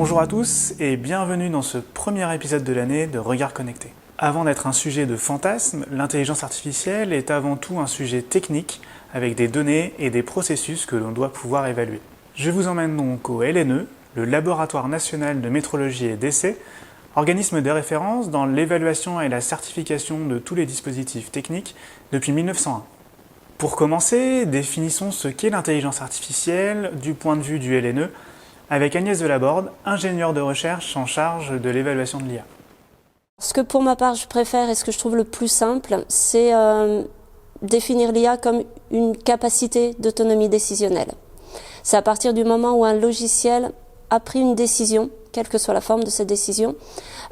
Bonjour à tous et bienvenue dans ce premier épisode de l'année de Regard Connecté. Avant d'être un sujet de fantasme, l'intelligence artificielle est avant tout un sujet technique avec des données et des processus que l'on doit pouvoir évaluer. Je vous emmène donc au LNE, le Laboratoire National de Métrologie et d'Essai, organisme de référence dans l'évaluation et la certification de tous les dispositifs techniques depuis 1901. Pour commencer, définissons ce qu'est l'intelligence artificielle du point de vue du LNE, avec Agnès Delaborde, ingénieure de recherche en charge de l'évaluation de l'IA. Ce que pour ma part je préfère et ce que je trouve le plus simple, c'est définir l'IA comme une capacité d'autonomie décisionnelle. C'est à partir du moment où un logiciel a pris une décision, quelle que soit la forme de cette décision,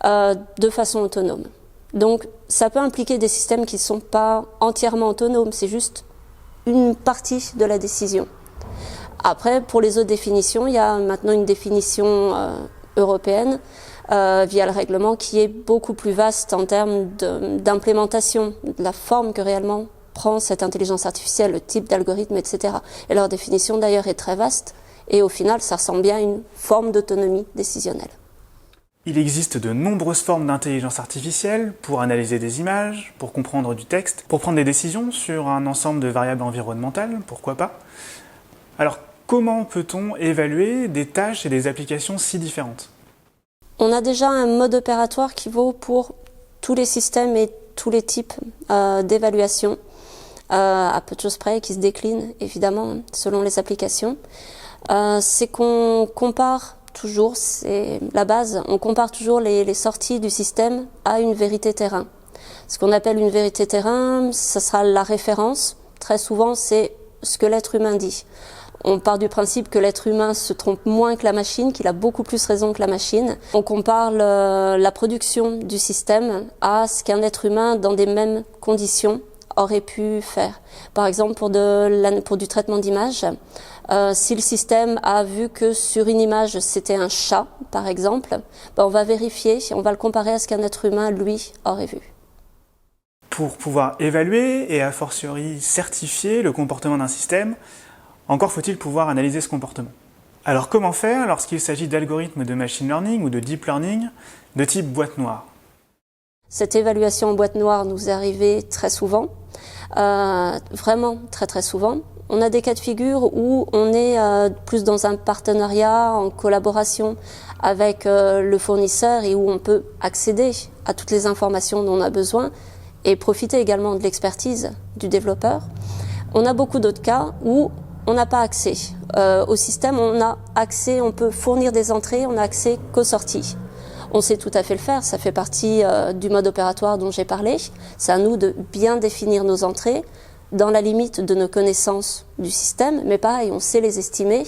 de façon autonome. Donc ça peut impliquer des systèmes qui ne sont pas entièrement autonomes, c'est juste une partie de la décision. Après, pour les autres définitions, il y a maintenant une définition européenne via le règlement qui est beaucoup plus vaste en termes d'implémentation, de la forme que réellement prend cette intelligence artificielle, le type d'algorithme, etc. Et leur définition d'ailleurs est très vaste et au final, ça ressemble bien à une forme d'autonomie décisionnelle. Il existe de nombreuses formes d'intelligence artificielle pour analyser des images, pour comprendre du texte, pour prendre des décisions sur un ensemble de variables environnementales, pourquoi pas. Alors, comment peut-on évaluer des tâches et des applications si différentes ? On a déjà un mode opératoire qui vaut pour tous les systèmes et tous les types d'évaluation, à peu de choses près, qui se déclinent évidemment selon les applications. C'est qu'on compare toujours, c'est la base, on compare toujours les sorties du système à une vérité terrain. Ce qu'on appelle une vérité terrain, ça sera la référence. Très souvent, c'est ce que l'être humain dit. On part du principe que l'être humain se trompe moins que la machine, qu'il a beaucoup plus raison que la machine. On compare la production du système à ce qu'un être humain, dans des mêmes conditions, aurait pu faire. Par exemple, pour du traitement d'image, si le système a vu que sur une image c'était un chat, par exemple, on va vérifier, on va le comparer à ce qu'un être humain, lui, aurait vu. Pour pouvoir évaluer et a fortiori certifier le comportement d'un système, encore faut-il pouvoir analyser ce comportement. Alors comment faire lorsqu'il s'agit d'algorithmes de machine learning ou de deep learning de type boîte noire ? Cette évaluation en boîte noire nous est arrivée très souvent, vraiment très très souvent. On a des cas de figure où on est plus dans un partenariat, en collaboration avec le fournisseur et où on peut accéder à toutes les informations dont on a besoin et profiter également de l'expertise du développeur. On a beaucoup d'autres cas où on n'a pas accès au système, on a accès, on peut fournir des entrées, on n'a accès qu'aux sorties. On sait tout à fait le faire, ça fait partie du mode opératoire dont j'ai parlé. C'est à nous de bien définir nos entrées dans la limite de nos connaissances du système, mais pareil, on sait les estimer.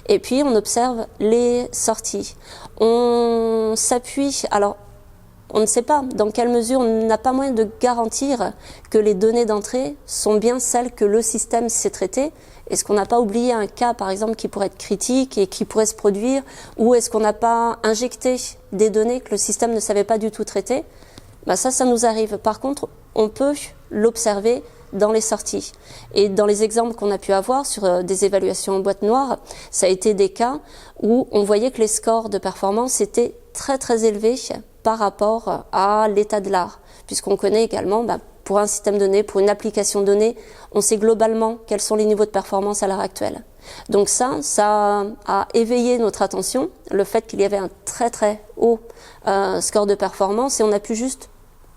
Et puis on observe les sorties. On s'appuie, alors on ne sait pas dans quelle mesure, on n'a pas moyen de garantir que les données d'entrée sont bien celles que le système sait traiter. Est-ce qu'on n'a pas oublié un cas, par exemple, qui pourrait être critique et qui pourrait se produire, ou est-ce qu'on n'a pas injecté des données que le système ne savait pas du tout traiter ? Ça nous arrive. Par contre, on peut l'observer dans les sorties. Et dans les exemples qu'on a pu avoir sur des évaluations en boîte noire, ça a été des cas où on voyait que les scores de performance étaient très très élevés par rapport à l'état de l'art, puisqu'on connaît également, pour un système donné, pour une application donnée, on sait globalement quels sont les niveaux de performance à l'heure actuelle. Donc ça a éveillé notre attention, le fait qu'il y avait un très très haut score de performance, et on a pu juste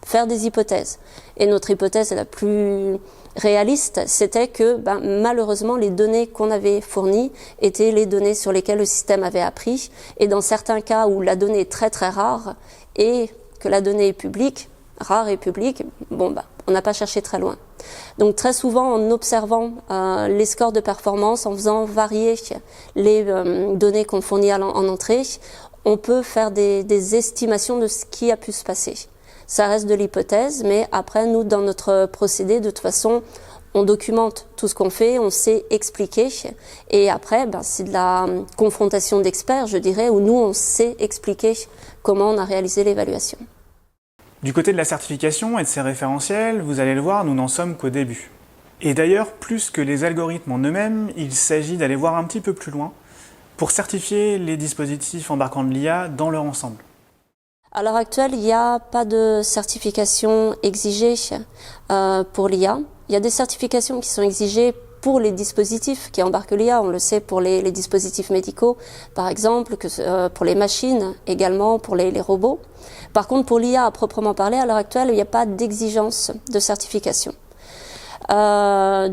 faire des hypothèses. Et notre hypothèse la plus réaliste, c'était que malheureusement les données qu'on avait fournies étaient les données sur lesquelles le système avait appris, et dans certains cas où la donnée est très très rare et que la donnée est publique, rare et publique, on n'a pas cherché très loin. Donc très souvent, en observant les scores de performance, en faisant varier les données qu'on fournit en entrée, on peut faire des estimations de ce qui a pu se passer. Ça reste de l'hypothèse, mais après, nous, dans notre procédé, de toute façon, on documente tout ce qu'on fait, on sait expliquer, et après, c'est de la confrontation d'experts, je dirais, où nous, on sait expliquer comment on a réalisé l'évaluation. Du côté de la certification et de ses référentiels, vous allez le voir, nous n'en sommes qu'au début. Et d'ailleurs, plus que les algorithmes en eux-mêmes, il s'agit d'aller voir un petit peu plus loin, pour certifier les dispositifs embarquant de l'IA dans leur ensemble? À l'heure actuelle, il n'y a pas de certification exigée pour l'IA. Il y a des certifications qui sont exigées pour les dispositifs qui embarquent l'IA. On le sait pour les dispositifs médicaux, par exemple, pour les machines également, pour les robots. Par contre, pour l'IA à proprement parler, à l'heure actuelle, il n'y a pas d'exigence de certification. À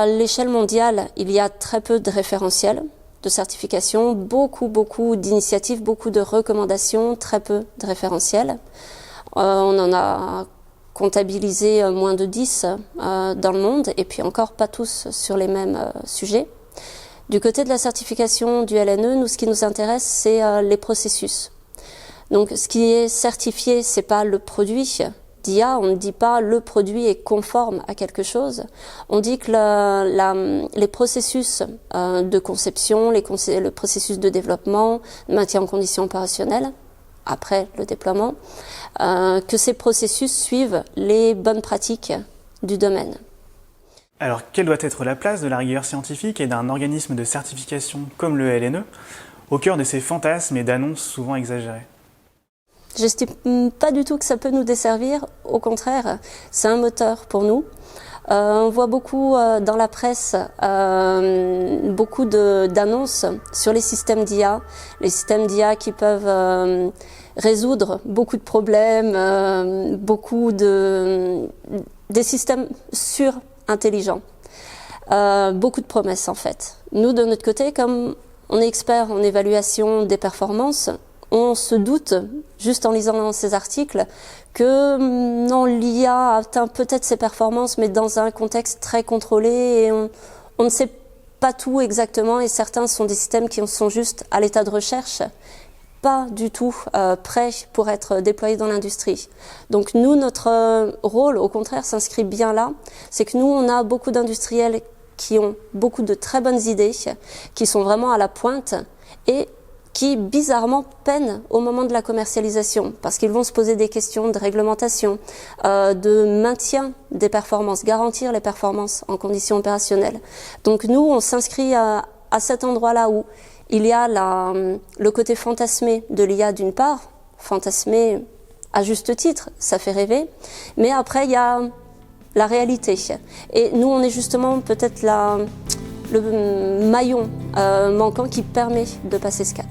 l'échelle mondiale, il y a très peu de référentiels de certification, beaucoup d'initiatives, beaucoup de recommandations, très peu de référentiels. On en a comptabilisé moins de 10 dans le monde, et puis encore pas tous sur les mêmes sujets. Du côté de la certification du LNE, nous, ce qui nous intéresse, c'est les processus. Donc, ce qui est certifié, c'est pas le produit d'IA, on ne dit pas le produit est conforme à quelque chose. On dit que les processus de conception, le processus de développement, maintien en condition opérationnelle, après le déploiement, que ces processus suivent les bonnes pratiques du domaine. Alors, quelle doit être la place de la rigueur scientifique et d'un organisme de certification comme le LNE au cœur de ces fantasmes et d'annonces souvent exagérées? J'estime pas du tout que ça peut nous desservir, au contraire, c'est un moteur pour nous. On voit beaucoup dans la presse, beaucoup d'annonces sur les systèmes d'IA qui peuvent résoudre beaucoup de problèmes, des systèmes surintelligents. Beaucoup de promesses en fait. Nous, de notre côté, comme on est expert en évaluation des performances, on se doute, juste en lisant ces articles, que non, l'IA atteint peut-être ses performances, mais dans un contexte très contrôlé, et on ne sait pas tout exactement, et certains sont des systèmes qui sont juste à l'état de recherche, pas du tout prêts pour être déployés dans l'industrie. Donc nous, notre rôle, au contraire, s'inscrit bien là, c'est que nous, on a beaucoup d'industriels qui ont beaucoup de très bonnes idées, qui sont vraiment à la pointe, et qui bizarrement peinent au moment de la commercialisation, parce qu'ils vont se poser des questions de réglementation, de maintien des performances, garantir les performances en conditions opérationnelles. Donc nous, on s'inscrit à cet endroit-là où il y a le côté fantasmé de l'IA d'une part, fantasmé à juste titre, ça fait rêver, mais après il y a la réalité. Et nous, on est justement peut-être le maillon manquant qui permet de passer ce cap.